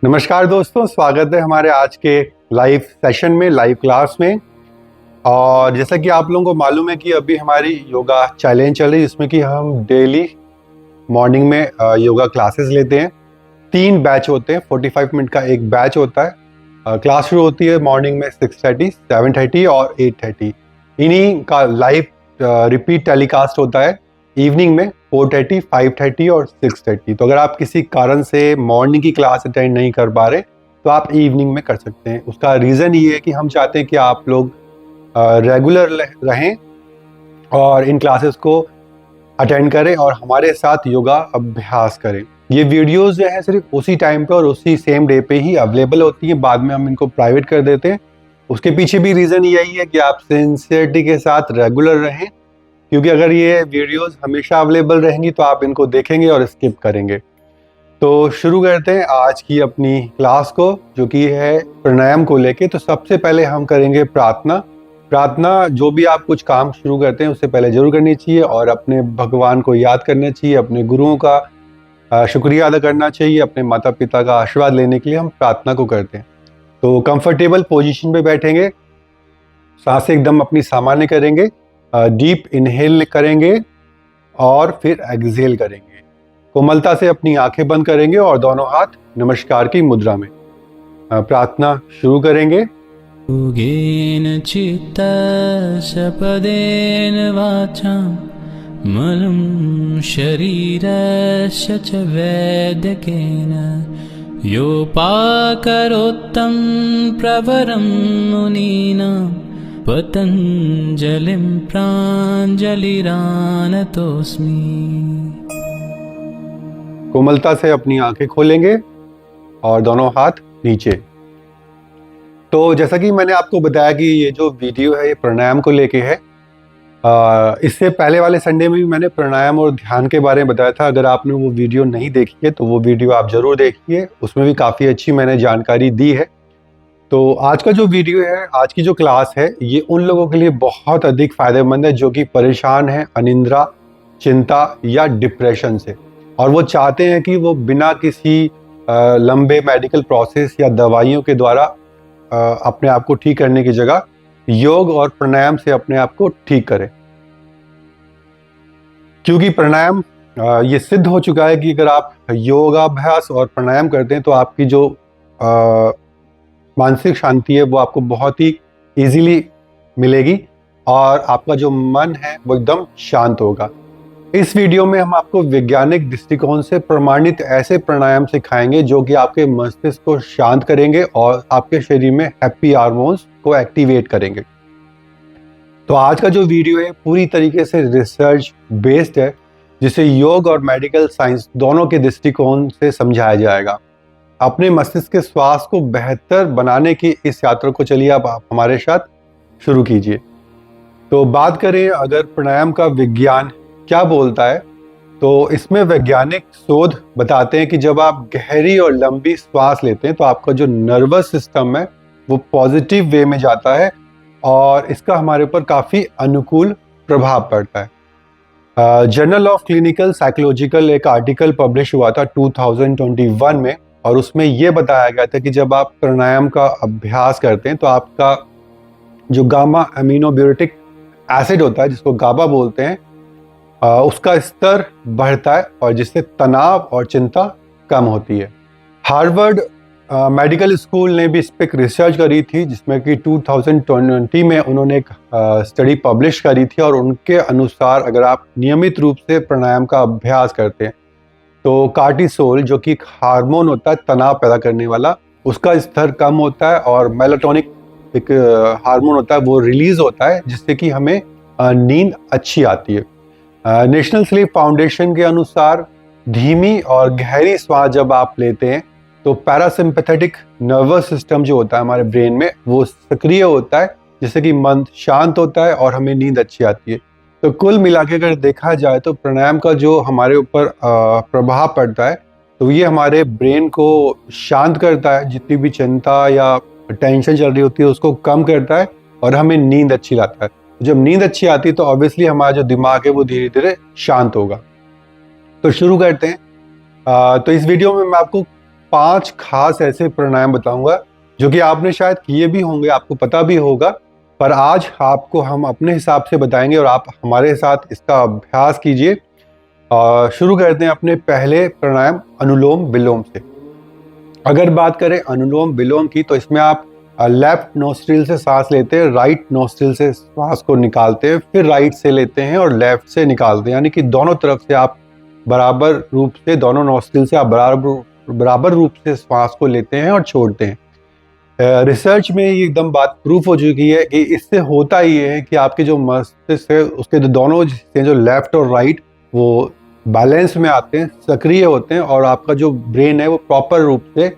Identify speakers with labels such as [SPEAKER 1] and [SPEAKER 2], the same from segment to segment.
[SPEAKER 1] नमस्कार दोस्तों, स्वागत है हमारे आज के लाइव सेशन में, लाइव क्लास में। और जैसा कि आप लोगों को मालूम है कि अभी हमारी योगा चैलेंज चल रही है, जिसमें कि हम डेली मॉर्निंग में योगा क्लासेस लेते हैं। 3 बैच होते हैं, 45 मिनट का एक बैच होता है। क्लास शुरू होती है मॉर्निंग में 6:30, 7:30 और 8:30। इन्हीं का लाइव रिपीट टेलीकास्ट होता है इवनिंग में 4:30, 5:30 और 6:30। तो अगर आप किसी कारण से मॉर्निंग की क्लास अटेंड नहीं कर पा रहे तो आप इवनिंग में कर सकते हैं। उसका रीज़न ये है कि हम चाहते हैं कि आप लोग रेगुलर रहें और इन क्लासेस को अटेंड करें और हमारे साथ योगा अभ्यास करें। ये वीडियोस जो है सिर्फ उसी टाइम पे और उसी सेम डे पे ही अवेलेबल होती हैं, बाद में हम इनको प्राइवेट कर देते हैं। उसके पीछे भी रीज़न यही है कि आप सिंसियरिटी के साथ रेगुलर रहें, क्योंकि अगर ये वीडियोस हमेशा अवेलेबल रहेंगी तो आप इनको देखेंगे और स्किप करेंगे। तो शुरू करते हैं आज की अपनी क्लास को, जो कि है प्राणायाम को लेके। तो सबसे पहले हम करेंगे प्रार्थना। जो भी आप कुछ काम शुरू करते हैं उससे पहले जरूर करनी चाहिए और अपने भगवान को याद करना चाहिए, अपने गुरुओं का शुक्रिया अदा करना चाहिए, अपने माता पिता का आशीर्वाद लेने के लिए हम प्रार्थना को करते हैं। तो कंफर्टेबल पोजीशन पे बैठेंगे, सांसें एकदम अपनी सामान्य करेंगे, डीप इनहेल करेंगे और फिर एक्सहेल करेंगे। कोमलता से अपनी आंखें बंद करेंगे और दोनों हाथ नमस्कार की मुद्रा में। प्रार्थना शुरू करेंगे।
[SPEAKER 2] योगेन चित्तस्य पदेन वाचां मलं शरीरस्य च वैद्यकेन योपाकरोत्तं प्रवरं मुनीनां पतञ्जलिं प्राञ्जलिरानतोऽस्मि।
[SPEAKER 1] कोमलता से अपनी आंखें खोलेंगे और दोनों हाथ नीचे। तो जैसा कि मैंने आपको बताया कि ये जो वीडियो है ये प्राणायाम को लेके है। इससे पहले वाले संडे में भी मैंने प्राणायाम और ध्यान के बारे में बताया था। अगर आपने वो वीडियो नहीं देखी है तो वो वीडियो आप ज़रूर देखिए, उसमें भी काफ़ी अच्छी मैंने जानकारी दी है। तो आज का जो वीडियो है, आज की जो क्लास है, ये उन लोगों के लिए बहुत अधिक फ़ायदेमंद है जो कि परेशान हैं अनिद्रा, चिंता या डिप्रेशन से, और वो चाहते हैं कि वो बिना किसी लंबे मेडिकल प्रोसेस या दवाइयों के द्वारा अपने आप को ठीक करने की जगह योग और प्राणायाम से अपने आप को ठीक करें। क्योंकि प्राणायाम ये सिद्ध हो चुका है कि अगर आप योगाभ्यास और प्राणायाम करते हैं तो आपकी जो मानसिक शांति है वो आपको बहुत ही इजीली मिलेगी और आपका जो मन है वो एकदम शांत होगा। इस वीडियो में हम आपको वैज्ञानिक दृष्टिकोण से प्रमाणित ऐसे प्राणायाम सिखाएंगे जो कि आपके मस्तिष्क को शांत करेंगे और आपके शरीर में हैप्पी हार्मोन्स को एक्टिवेट करेंगे। तो आज का जो वीडियो है पूरी तरीके से रिसर्च बेस्ड है, जिसे योग और मेडिकल साइंस दोनों के दृष्टिकोण से समझाया जाएगा। अपने मस्तिष्क के स्वास्थ्य को बेहतर बनाने की इस यात्रा को चलिए आप हमारे साथ शुरू कीजिए। तो बात करें अगर प्राणायाम का विज्ञान क्या बोलता है, तो इसमें वैज्ञानिक शोध बताते हैं कि जब आप गहरी और लंबी श्वास लेते हैं तो आपका जो नर्वस सिस्टम है वो पॉजिटिव वे में जाता है और इसका हमारे ऊपर काफ़ी अनुकूल प्रभाव पड़ता है। जर्नल ऑफ क्लिनिकल साइकोलॉजिकल एक आर्टिकल पब्लिश हुआ था 2021 में, और उसमें ये बताया गया था कि जब आप प्राणायाम का अभ्यास करते हैं तो आपका जो गामा एमिनोब्यूरेटिक एसिड होता है, जिसको गाबा बोलते हैं, उसका स्तर बढ़ता है और जिससे तनाव और चिंता कम होती है। हार्वर्ड मेडिकल स्कूल ने भी इस पर रिसर्च करी थी, जिसमें कि 2020 में उन्होंने एक स्टडी पब्लिश करी थी, और उनके अनुसार अगर आप नियमित रूप से प्राणायाम का अभ्यास करते हैं तो कार्टिसोल, जो कि एक हार्मोन होता है तनाव पैदा करने वाला, उसका स्तर कम होता है और मेलाटोनिक एक हार्मोन होता है वो रिलीज होता है, जिससे कि हमें नींद अच्छी आती है। नेशनल स्लीप फाउंडेशन के अनुसार धीमी और गहरी श्वास जब आप लेते हैं तो पैरासिम्पैथेटिक नर्वस सिस्टम जो होता है हमारे ब्रेन में वो सक्रिय होता है, जिससे कि मन शांत होता है और हमें नींद अच्छी आती है। तो कुल मिला के अगर देखा जाए तो प्राणायाम का जो हमारे ऊपर प्रभाव पड़ता है तो ये हमारे ब्रेन को शांत करता है, जितनी भी चिंता या टेंशन चल रही होती है उसको कम करता है और हमें नींद अच्छी लाता है। जब नींद अच्छी आती है तो ऑब्वियसली हमारा जो दिमाग है वो धीरे धीरे शांत होगा। तो शुरू करते हैं। तो इस वीडियो में मैं आपको 5 खास ऐसे प्राणायाम बताऊंगा जो कि आपने शायद किए भी होंगे, आपको पता भी होगा, पर आज आपको हम अपने हिसाब से बताएंगे और आप हमारे साथ इसका अभ्यास कीजिए। शुरू करते हैं अपने पहले प्राणायाम अनुलोम विलोम से। अगर बात करें अनुलोम विलोम की, तो इसमें आप लेफ्ट नोस्ट्रिल से सांस लेते हैं, राइट नोस्ट्रिल से सांस को निकालते हैं, फिर राइट से लेते हैं और लेफ्ट से निकालते हैं, यानी कि दोनों तरफ से आप बराबर रूप से, दोनों नोस्ट्रिल से आप बराबर रूप से सांस को लेते हैं और छोड़ते हैं। रिसर्च में ये एकदम बात प्रूफ हो चुकी है कि इससे होता ये है कि आपके जो मस्तिष्क है उसके जो दोनों हिस्से, जो लेफ्ट और राइट, वो बैलेंस में आते हैं, सक्रिय होते हैं और आपका जो ब्रेन है वो प्रॉपर रूप से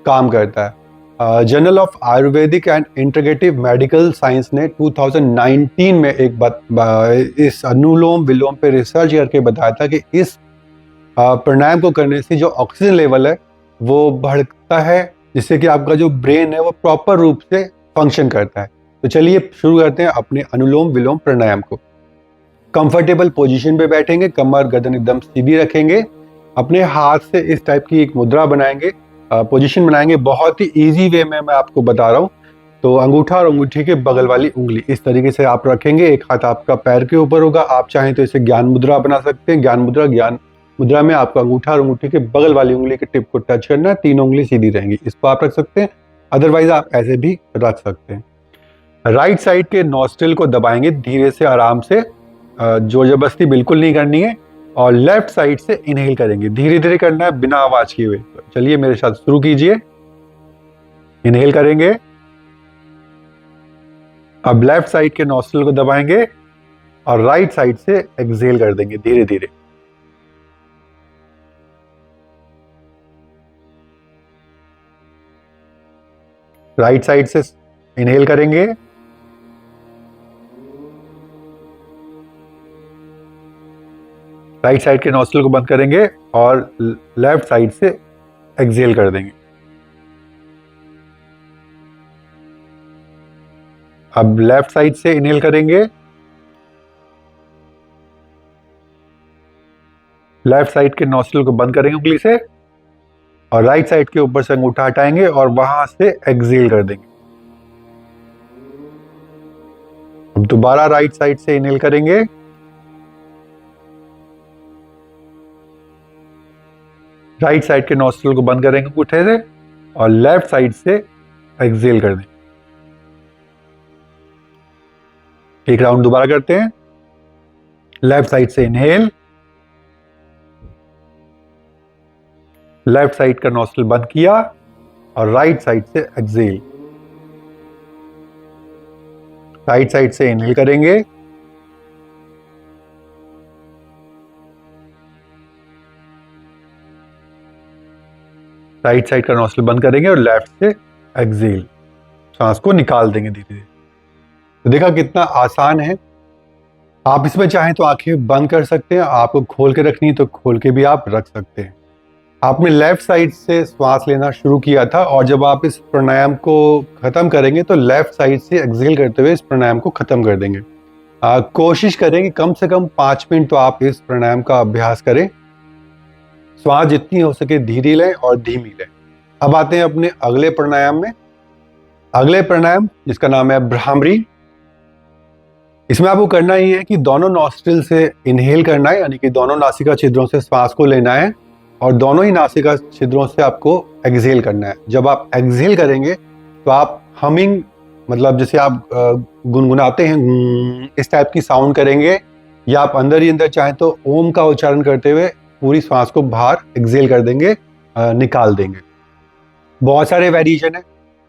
[SPEAKER 1] काम करता है। Journal of Ayurvedic and integrative medical science ने 2019 में इस अनुलोम विलोम पे रिसर्च करके बताया था कि इस प्राणायाम को करने से जो ऑक्सीजन लेवल है वो बढ़ता है, जिससे कि आपका जो ब्रेन है वो प्रॉपर रूप से फंक्शन करता है। तो चलिए शुरू करते हैं अपने अनुलोम विलोम प्राणायाम को। कंफर्टेबल पोजीशन पे बैठेंगे, कमर गर्दन एकदम सीधी रखेंगे, अपने हाथ से इस टाइप की एक मुद्रा बनाएंगे, पोजीशन बनाएंगे। बहुत ही इजी वे में मैं आपको बता रहा हूँ। तो अंगूठा और अंगूठी के बगल वाली उंगली इस तरीके से आप रखेंगे, एक हाथ आपका पैर के ऊपर होगा। आप चाहें तो इसे ज्ञान मुद्रा बना सकते हैं। ज्ञान मुद्रा में आपका अंगूठा और अंगूठी के बगल वाली उंगली के टिप को टच करना है, तीनों उंगली सीधी रहेंगी। इसको आप रख सकते हैं, अदरवाइज आप ऐसे भी रख सकते हैं। राइट साइड के नॉस्ट्रिल को दबाएंगे धीरे से, आराम से, जोर जबरदस्ती बिल्कुल नहीं करनी है। और लेफ्ट साइड से इनहेल करेंगे, धीरे धीरे करना है, बिना आवाज किए हुए। चलिए मेरे साथ शुरू कीजिए। इनहेल करेंगे, अब लेफ्ट साइड के नॉस्ट्रिल को दबाएंगे और राइट साइड से एक्सहेल कर देंगे धीरे धीरे। राइट साइड से इनहेल करेंगे, राइट साइड के नॉस्ट्रिल को बंद करेंगे और लेफ्ट साइड से एक्सहेल कर देंगे। अब लेफ्ट साइड से इनहेल करेंगे, लेफ्ट साइड के नॉस्ट्रिल को बंद करेंगे उंगली से और राइट साइड के ऊपर से अंगूठा हटाएंगे और वहां से एक्सहेल कर देंगे। अब दोबारा राइट साइड से इनहेल करेंगे, राइट साइड के नॉस्ट्रिल को बंद करेंगे अंगूठे से और लेफ्ट साइड से एक्सहेल कर देंगे। एक राउंड दोबारा करते हैं। लेफ्ट साइड से इनहेल, लेफ्ट साइड का नॉस्ट्रिल बंद किया और राइट साइड से एक्सहेल। राइट साइड से इनहेल करेंगे, राइट साइड का नॉस्ट्रिल बंद करेंगे और लेफ्ट से एक्सहेल, सांस को निकाल देंगे धीरे धीरे। तो देखा कितना आसान है। आप इसमें चाहें तो आंखें बंद कर सकते हैं, आपको खोल के रखनी है तो खोल के भी आप रख सकते हैं। आपने लेफ्ट साइड से श्वास लेना शुरू किया था और जब आप इस प्राणायाम को खत्म करेंगे तो लेफ्ट साइड से एक्सहेल करते हुए इस प्राणायाम को खत्म कर देंगे। कोशिश करें कि कम से कम 5 मिनट तो आप इस प्राणायाम का अभ्यास करें। श्वास जितनी हो सके धीरे लें और धीमी लें। अब आते हैं अपने अगले प्राणायाम में। अगले प्राणायाम जिसका नाम है भ्रामरी। इसमें आपको करना ही है कि दोनों नॉस्ट्रिल से इनहेल करना है, यानी कि दोनों नासिका छिद्रों से श्वास को लेना है और दोनों ही नासिका छिद्रों से आपको एक्सहेल करना है। जब आप एक्सहेल करेंगे तो आप हमिंग, मतलब जैसे आप गुनगुनाते हैं इस टाइप की साउंड करेंगे, या आप अंदर ही अंदर चाहें तो ओम का उच्चारण करते हुए पूरी श्वास को बाहर एक्सहेल कर देंगे, निकाल देंगे। बहुत सारे वेरिएशन है,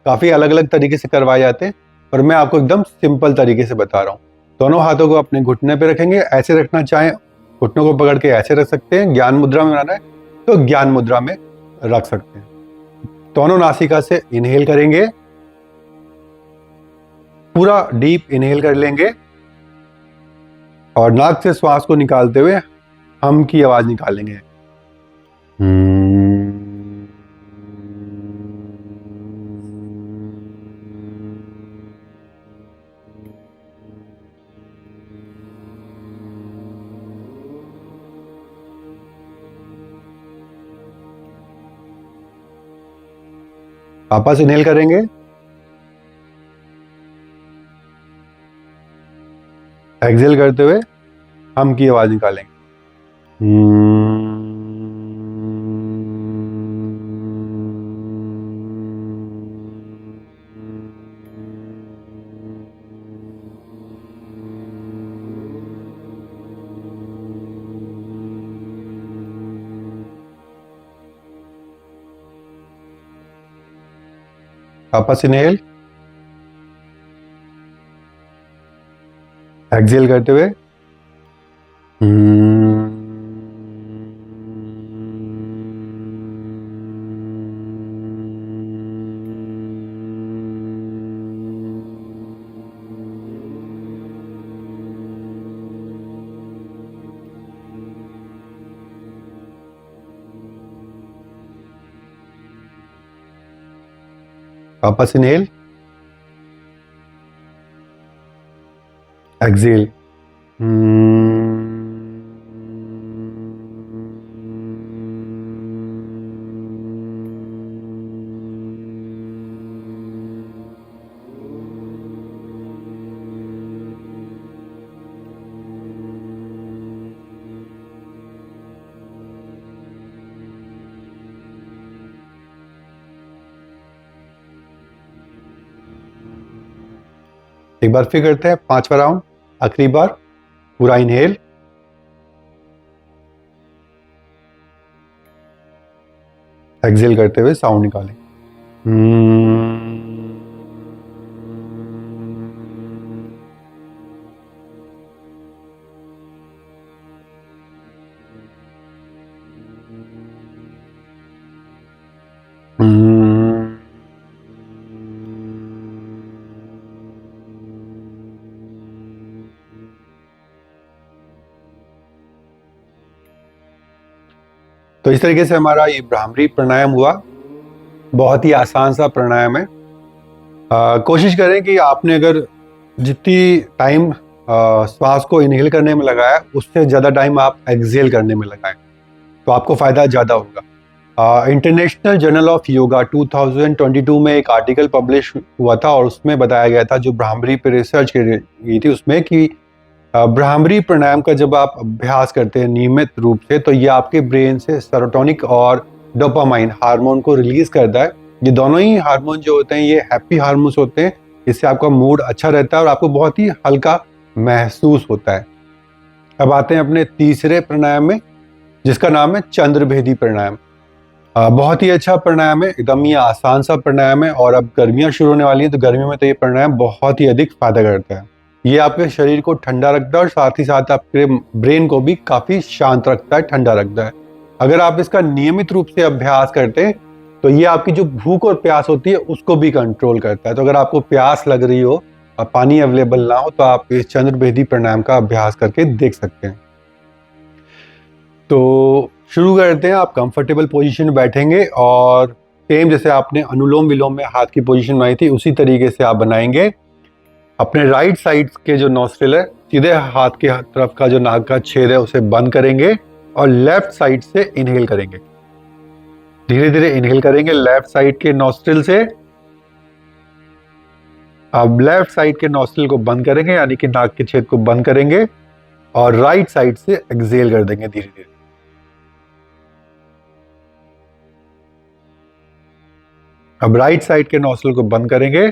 [SPEAKER 1] काफ़ी अलग अलग तरीके से करवाए जाते हैं, पर मैं आपको एकदम सिंपल तरीके से बता रहा हूँ। दोनों हाथों को अपने घुटने पे रखेंगे, ऐसे रखना चाहें घुटनों को पकड़ के ऐसे रख सकते हैं। ज्ञान मुद्रा में बनाना है तो ज्ञान मुद्रा में रख सकते हैं। दोनों नासिका से इनहेल करेंगे, पूरा डीप इनहेल कर लेंगे और नाक से श्वास को निकालते हुए हम की आवाज निकालेंगे। वापस इनहेल करेंगे, एक्सहेल करते हुए हम की आवाज निकालेंगे। वापस इनहेल, एक्सहेल करते हुए वापस इनहेल, एक्सहेल। एक बार फिर करते हैं, 5वां राउंड, आखिरी बार। पूरा इनहेल, एक्सहेल करते हुए साउंड निकालें। तो इस तरीके से हमारा ये भ्रामरी प्राणायाम हुआ। बहुत ही आसान सा प्राणायाम है। कोशिश करें कि आपने अगर जितनी टाइम श्वास को इनहेल करने में लगाया उससे ज़्यादा टाइम आप एक्सहेल करने में लगाएं, तो आपको फ़ायदा ज़्यादा होगा। इंटरनेशनल जर्नल ऑफ योगा 2022 में एक आर्टिकल पब्लिश हुआ था और उसमें बताया गया था, जो भ्रामरी पर रिसर्च की थी उसमें, कि भ्रामरी प्राणायाम का जब आप अभ्यास करते हैं नियमित रूप से, तो ये आपके ब्रेन से सेरोटोनिक और डोपामाइन हार्मोन को रिलीज करता है। ये दोनों ही हार्मोन जो होते हैं ये हैप्पी हार्मोन्स होते हैं। इससे आपका मूड अच्छा रहता है और आपको बहुत ही हल्का महसूस होता है। अब आते हैं अपने तीसरे प्राणायाम में, जिसका नाम है चंद्रभेदी प्राणायाम। बहुत ही अच्छा प्राणायाम है, एकदम ये आसान सा प्राणायाम है। और अब गर्मियां शुरू होने वाली हैं, तो गर्मियों में तो ये प्राणायाम बहुत ही अधिक फायदा करता है। ये आपके शरीर को ठंडा रखता है और साथ ही साथ आपके ब्रेन को भी काफी शांत रखता है, ठंडा रखता है। अगर आप इसका नियमित रूप से अभ्यास करते हैं तो ये आपकी जो भूख और प्यास होती है उसको भी कंट्रोल करता है। तो अगर आपको प्यास लग रही हो और पानी अवेलेबल ना हो, तो आप इस चंद्रभेदी प्राणायाम का अभ्यास करके देख सकते हैं। तो शुरू करते हैं। आप कंफर्टेबल पोजीशन में बैठेंगे और सेम जैसे आपने अनुलोम विलोम में हाथ की पोजीशन बनाई थी उसी तरीके से आप बनाएंगे। अपने राइट साइड के जो नॉस्ट्रिल है, सीधे हाथ के तरफ का जो नाक का छेद है उसे बंद करेंगे और लेफ्ट साइड से इनहेल करेंगे। धीरे धीरे इनहेल करेंगे लेफ्ट साइड के नॉस्ट्रिल से। अब लेफ्ट साइड के नॉस्ट्रिल को बंद करेंगे, यानी कि नाक के छेद को बंद करेंगे और राइट साइड से एक्सहेल कर देंगे धीरे धीरे। अब राइट साइड के नॉस्ट्रिल को बंद करेंगे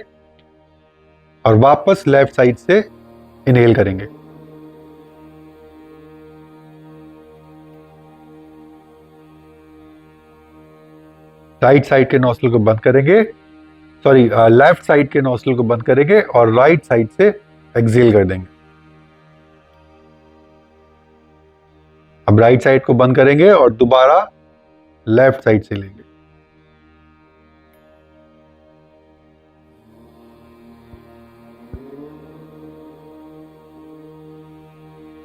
[SPEAKER 1] और वापस लेफ्ट साइड से इनहेल करेंगे। राइट साइड के नॉस्ट्रिल को बंद करेंगे, लेफ्ट साइड के नॉस्ट्रिल को बंद करेंगे और राइट साइड से एक्सहेल कर देंगे। अब राइट साइड को बंद करेंगे और दोबारा लेफ्ट साइड से लेंगे।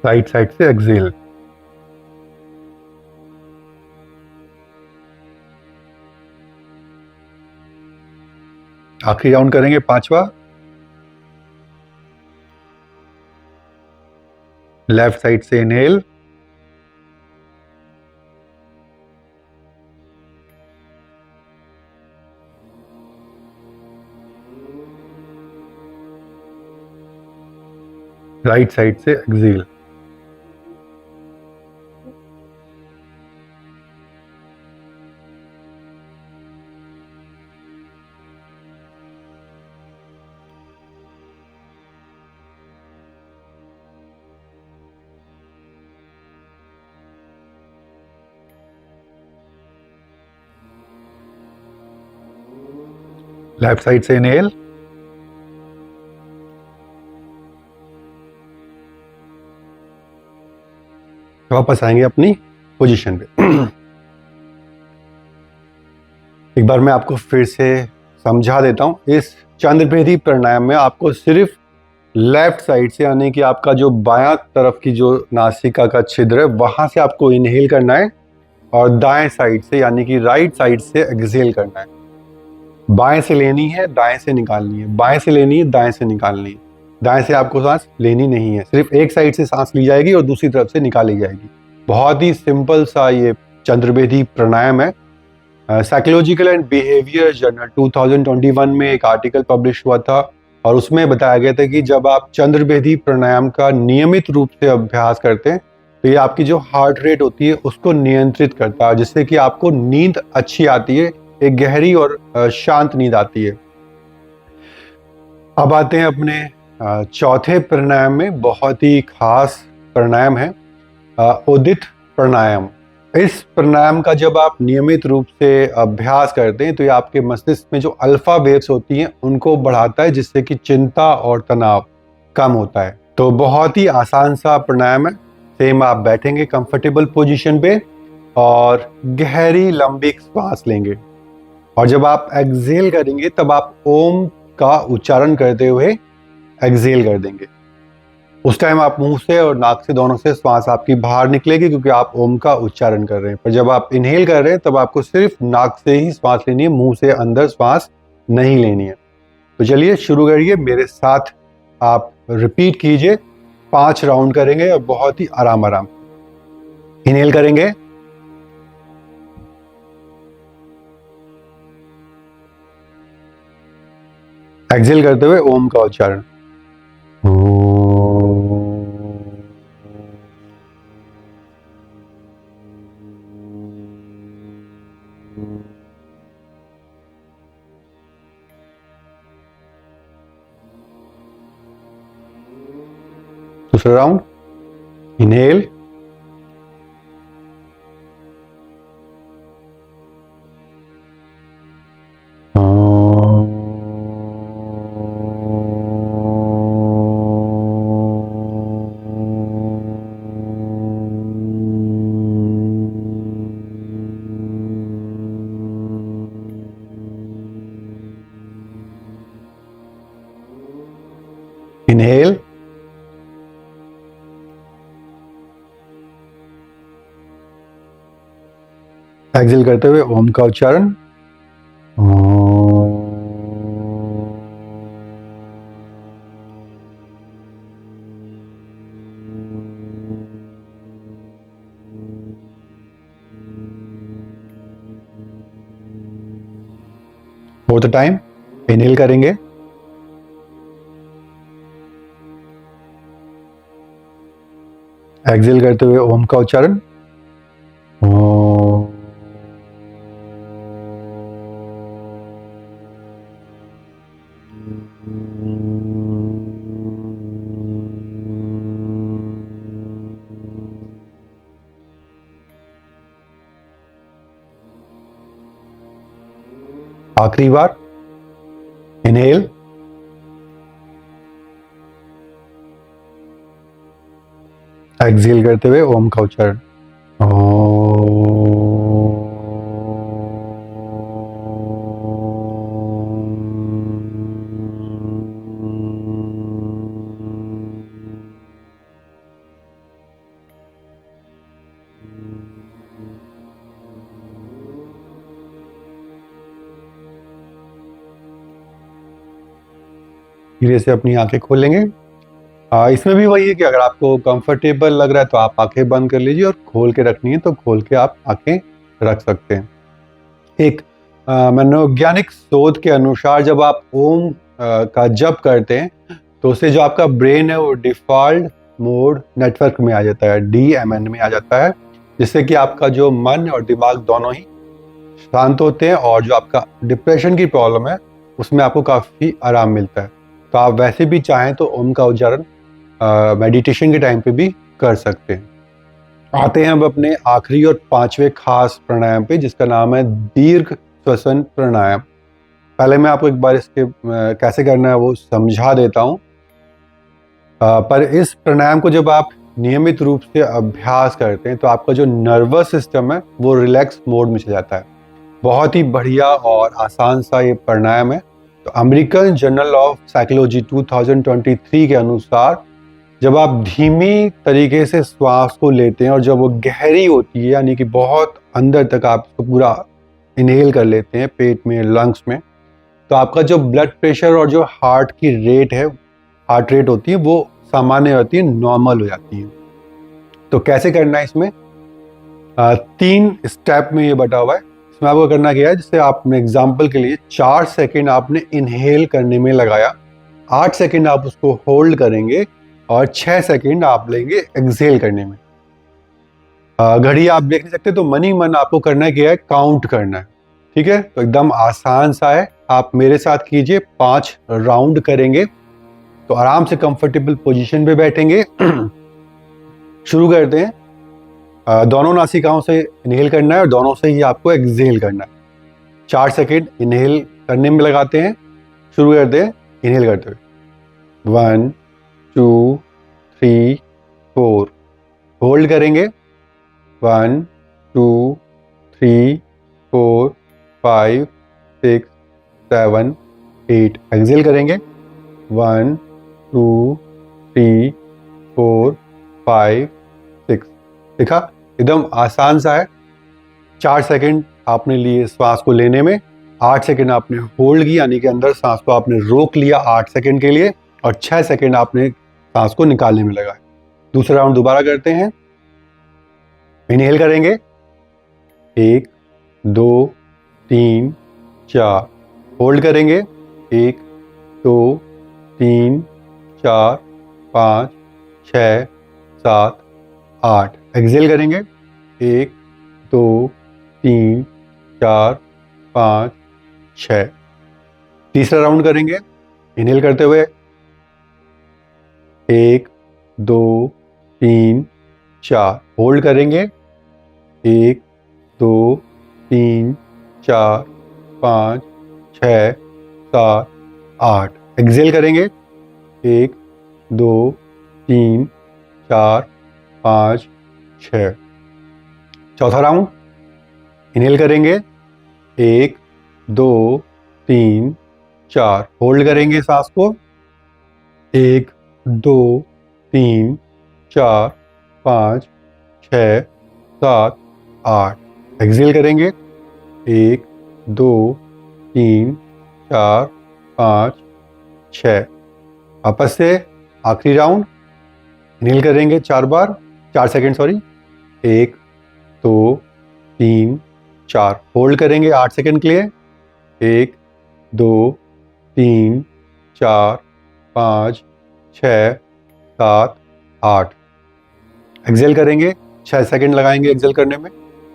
[SPEAKER 1] राइट साइड से एक्सहेल। आखिरी राउंड करेंगे, 5वां। लेफ्ट साइड से इनहेल, राइट साइड से एक्सेल। लेफ्ट साइड से इनहेल, वापस आएंगे अपनी पोजीशन पे। एक बार मैं आपको फिर से समझा देता हूं। इस चंद्रभेदी प्राणायाम में आपको सिर्फ लेफ्ट साइड से, यानी कि आपका जो बायां तरफ की जो नासिका का छिद्र है वहां से आपको इनहेल करना है, और दाएं साइड से यानी कि राइट साइड से एक्सहेल करना है। बाएं से लेनी है, दाएं से निकालनी है, बाएं से लेनी है, दाएं से निकालनी है। दाएं से आपको सांस लेनी नहीं है, सिर्फ एक साइड से सांस ली जाएगी और दूसरी तरफ से निकाली जाएगी। बहुत ही सिंपल सा ये चंद्रभेदी प्राणायाम है। साइकोलॉजिकल एंड बिहेवियर जर्नल 2021 में एक आर्टिकल पब्लिश हुआ था, और उसमें बताया गया था कि जब आप चंद्रभेदी प्राणायाम का नियमित रूप से अभ्यास करते हैं तो ये आपकी जो हार्ट रेट होती है उसको नियंत्रित करता है, जिससे कि आपको नींद अच्छी आती है, एक गहरी और शांत नींद आती है। अब आते हैं अपने चौथे प्राणायाम में। बहुत ही खास प्राणायाम है उदित प्राणायाम। इस प्राणायाम का जब आप नियमित रूप से अभ्यास करते हैं तो ये आपके मस्तिष्क में जो अल्फा वेव्स होती हैं उनको बढ़ाता है, जिससे कि चिंता और तनाव कम होता है। तो बहुत ही आसान सा प्राणायाम है। सेम आप बैठेंगे कंफर्टेबल पोजीशन पे और गहरी लंबी सांस लेंगे, और जब आप एक्सहेल करेंगे तब आप ओम का उच्चारण करते हुए एक्सहेल कर देंगे। उस टाइम आप मुंह से और नाक से दोनों से श्वास आपकी बाहर निकलेगी, क्योंकि आप ओम का उच्चारण कर रहे हैं। पर जब आप इनहेल कर रहे हैं तब आपको सिर्फ नाक से ही श्वास लेनी है, मुंह से अंदर श्वास नहीं लेनी है। तो चलिए शुरू करिए, मेरे साथ आप रिपीट कीजिए। 5 राउंड करेंगे और बहुत ही आराम आराम। इनहेल करेंगे, एक्सहेल करते हुए ओम का उच्चारण। दूसरा राउंड, इनहेल, इनहेल, एक्सहेल करते हुए ओम का उच्चारण। फोर्थ टाइम, इनहेल करेंगे, एक्सहेल करते हुए ओम का उच्चारण। आखिरी बार, इनहेल, एक्सहेल करते हुए ओम का उच्चारण। धीरे से अपनी आंखें खोलेंगे। इसमें भी वही है कि अगर आपको कंफर्टेबल लग रहा है तो आप आंखें बंद कर लीजिए, और खोल के रखनी है तो खोल के आप आंखें रख सकते हैं। एक मनोवैज्ञानिक शोध के अनुसार जब आप ओम का जप करते हैं तो उससे जो आपका ब्रेन है वो डिफ़ॉल्ट मोड नेटवर्क में आ जाता है, DMN में आ जाता है, जिससे कि आपका जो मन और दिमाग दोनों ही शांत होते हैं और जो आपका डिप्रेशन की प्रॉब्लम है उसमें आपको काफ़ी आराम मिलता है। तो आप वैसे भी चाहें तो ओम का उच्चारण मेडिटेशन के टाइम पे भी कर सकते हैं। आते हैं अब अपने आखिरी और 5वें खास प्राणायाम पे, जिसका नाम है दीर्घ श्वसन प्राणायाम। पहले मैं आपको एक बार इसके कैसे करना है वो समझा देता हूँ। पर इस प्राणायाम को जब आप नियमित रूप से अभ्यास करते हैं तो आपका जो नर्वस सिस्टम है वो रिलैक्स मोड में चला जाता है। बहुत ही बढ़िया और आसान सा ये प्राणायाम है। तो अमेरिकन जर्नल ऑफ साइकोलॉजी 2023 के अनुसार जब आप धीमी तरीके से श्वास को लेते हैं और जब वो गहरी होती है, यानी कि बहुत अंदर तक आप इसको पूरा इनहेल कर लेते हैं पेट में, लंग्स में, तो आपका जो ब्लड प्रेशर और जो हार्ट रेट होती है वो सामान्य होती है, नॉर्मल हो जाती है। तो कैसे करना है इसमें 3 स्टेप में ये बटा हुआ है। इसमें आपको करना क्या है, जैसे आपने एग्जाम्पल के लिए 4 सेकेंड आपने इनहेल करने में लगाया, 8 सेकेंड आप उसको होल्ड करेंगे और 6 सेकेंड आप लेंगे एक्सहेल करने में। घड़ी आप देख नहीं सकते, तो मन ही मन आपको करना क्या है, काउंट करना है। ठीक है, तो एकदम आसान सा है, आप मेरे साथ कीजिए। 5 राउंड करेंगे, तो आराम से कंफर्टेबल पोजीशन पे बैठेंगे। शुरू करते हैं। दोनों नासिकाओं से इनहेल करना है और दोनों से ही आपको एक्सहेल करना है। 4 सेकेंड इनहेल करने में लगाते हैं। शुरू करते हैं इनहेल करते हुए। 1 2 3 4। होल्ड करेंगे। 1 2 3 4 5 6 7 8। एक्सहेल करेंगे। 1 2 3 4 5 6। देखा, एकदम आसान सा है। 4 सेकेंड आपने लिए श्वास को लेने में, 8 सेकेंड आपने होल्ड किया, यानी कि अंदर सांस को आपने रोक लिया 8 सेकेंड के लिए, और 6 सेकेंड आपने सांस को निकालने में लगाया। दूसरा राउंड दोबारा करते हैं। इनहेल करेंगे। 1 2 3 4। होल्ड करेंगे। 1 2 3 4 5 6 7 8। एक्सहेल करेंगे। 1 2 3 4 5 6। तीसरा राउंड करेंगे इनहेल करते हुए। 1 2 3 4। होल्ड करेंगे। 1 2 3 4 5 6 7 8। एक्सहेल करेंगे। 1 2 3 4 5 6। चौथा राउंड इनहेल करेंगे। 1 2 3 4। होल्ड करेंगे सांस को। 1 2 3 4 5 6 7 8। एक्सहेल करेंगे। 1 2 3 4 5 6। वापस से आखिरी राउंड इनहेल करेंगे 4 सेकेंड, 1 2 3 4। होल्ड करेंगे 8 सेकेंड के लिए। 1 2 3 4 5 6 7 8। एक्सहेल करेंगे। 6 सेकेंड लगाएंगे एक्सहेल करने में।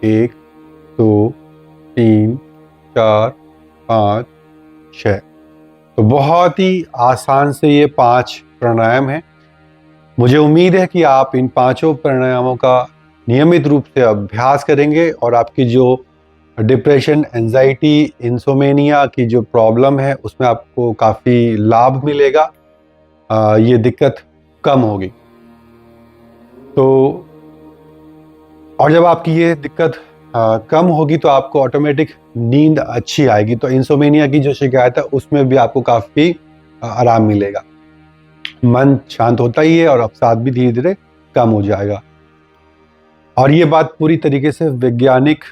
[SPEAKER 1] 1 2 3 4 5 6। तो बहुत ही आसान से ये 5 प्राणायाम हैं। मुझे उम्मीद है कि आप इन 5 प्राणायामों का नियमित रूप से अभ्यास करेंगे और आपकी जो डिप्रेशन, एंजाइटी, इंसोमेनिया की जो प्रॉब्लम है उसमें आपको काफ़ी लाभ मिलेगा। ये दिक्कत कम होगी। तो और जब आपकी ये दिक्कत कम होगी तो आपको ऑटोमेटिक नींद अच्छी आएगी। तो इंसोमेनिया की जो शिकायत है उसमें भी आपको काफ़ी आराम मिलेगा। मन शांत होता ही है और अवसाद भी धीरे धीरे कम हो जाएगा। और ये बात पूरी तरीके से वैज्ञानिक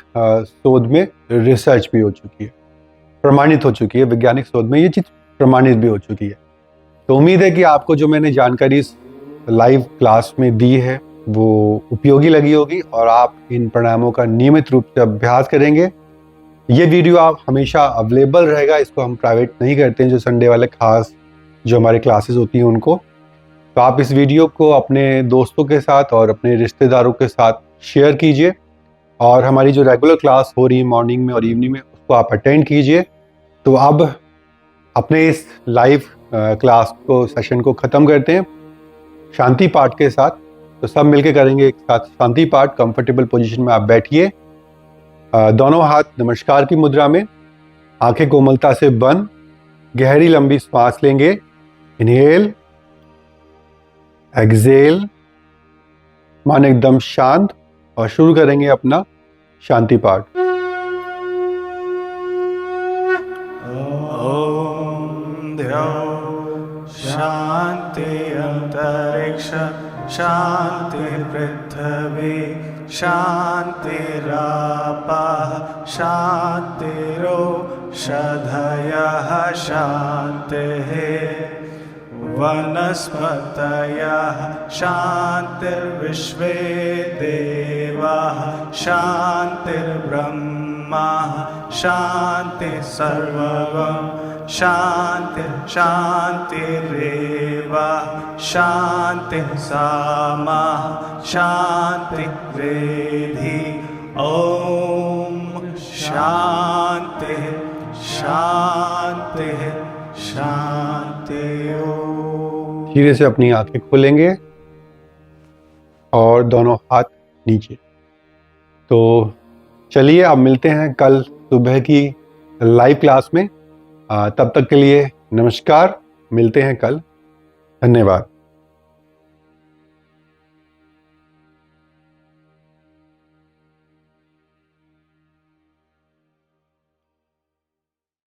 [SPEAKER 1] शोध में रिसर्च भी हो चुकी है, प्रमाणित हो चुकी है। वैज्ञानिक शोध में ये चीज़ प्रमाणित भी हो चुकी है। तो उम्मीद है कि आपको जो मैंने जानकारी इस लाइव क्लास में दी है वो उपयोगी लगी होगी और आप इन प्राणायामों का नियमित रूप से अभ्यास करेंगे। ये वीडियो आप हमेशा अवेलेबल रहेगा, इसको हम प्राइवेट नहीं करते हैं जो संडे वाले खास जो हमारे क्लासेस होती हैं उनको। तो आप इस वीडियो को अपने दोस्तों के साथ और अपने रिश्तेदारों के साथ शेयर कीजिए, और हमारी जो रेगुलर क्लास हो रही है मॉर्निंग में और इवनिंग में, उसको आप अटेंड कीजिए। तो अब अपने इस लाइव क्लास को, सेशन को ख़त्म करते हैं शांति पाठ के साथ। तो सब मिलके करेंगे एक साथ शांति पाठ। कंफर्टेबल पोजीशन में आप बैठिए, दोनों हाथ नमस्कार की मुद्रा में, आंखें कोमलता से बंद, गहरी लंबी सांस लेंगे। इनहेल, एक्सहेल, मन एकदम शांत, और शुरू करेंगे अपना शांति पाठ।
[SPEAKER 3] ओम द्यौ शांति अंतरिक्ष शांति पृथ्वी शांतिरापः शांतिरोषधयः शांतिः वनस्पतयः शांतिर्विश्वे देवाः शांतिर्ब्रह्मा शांति सर्वगं शांति शांतिरेव शांति सामा शांति वेधि। ओम शांति शांति शांति।
[SPEAKER 1] धीरे से अपनी आंखें खोलेंगे और दोनों हाथ नीचे। तो चलिए अब मिलते हैं कल सुबह की लाइव क्लास में। तब तक के लिए नमस्कार, मिलते हैं कल। धन्यवाद।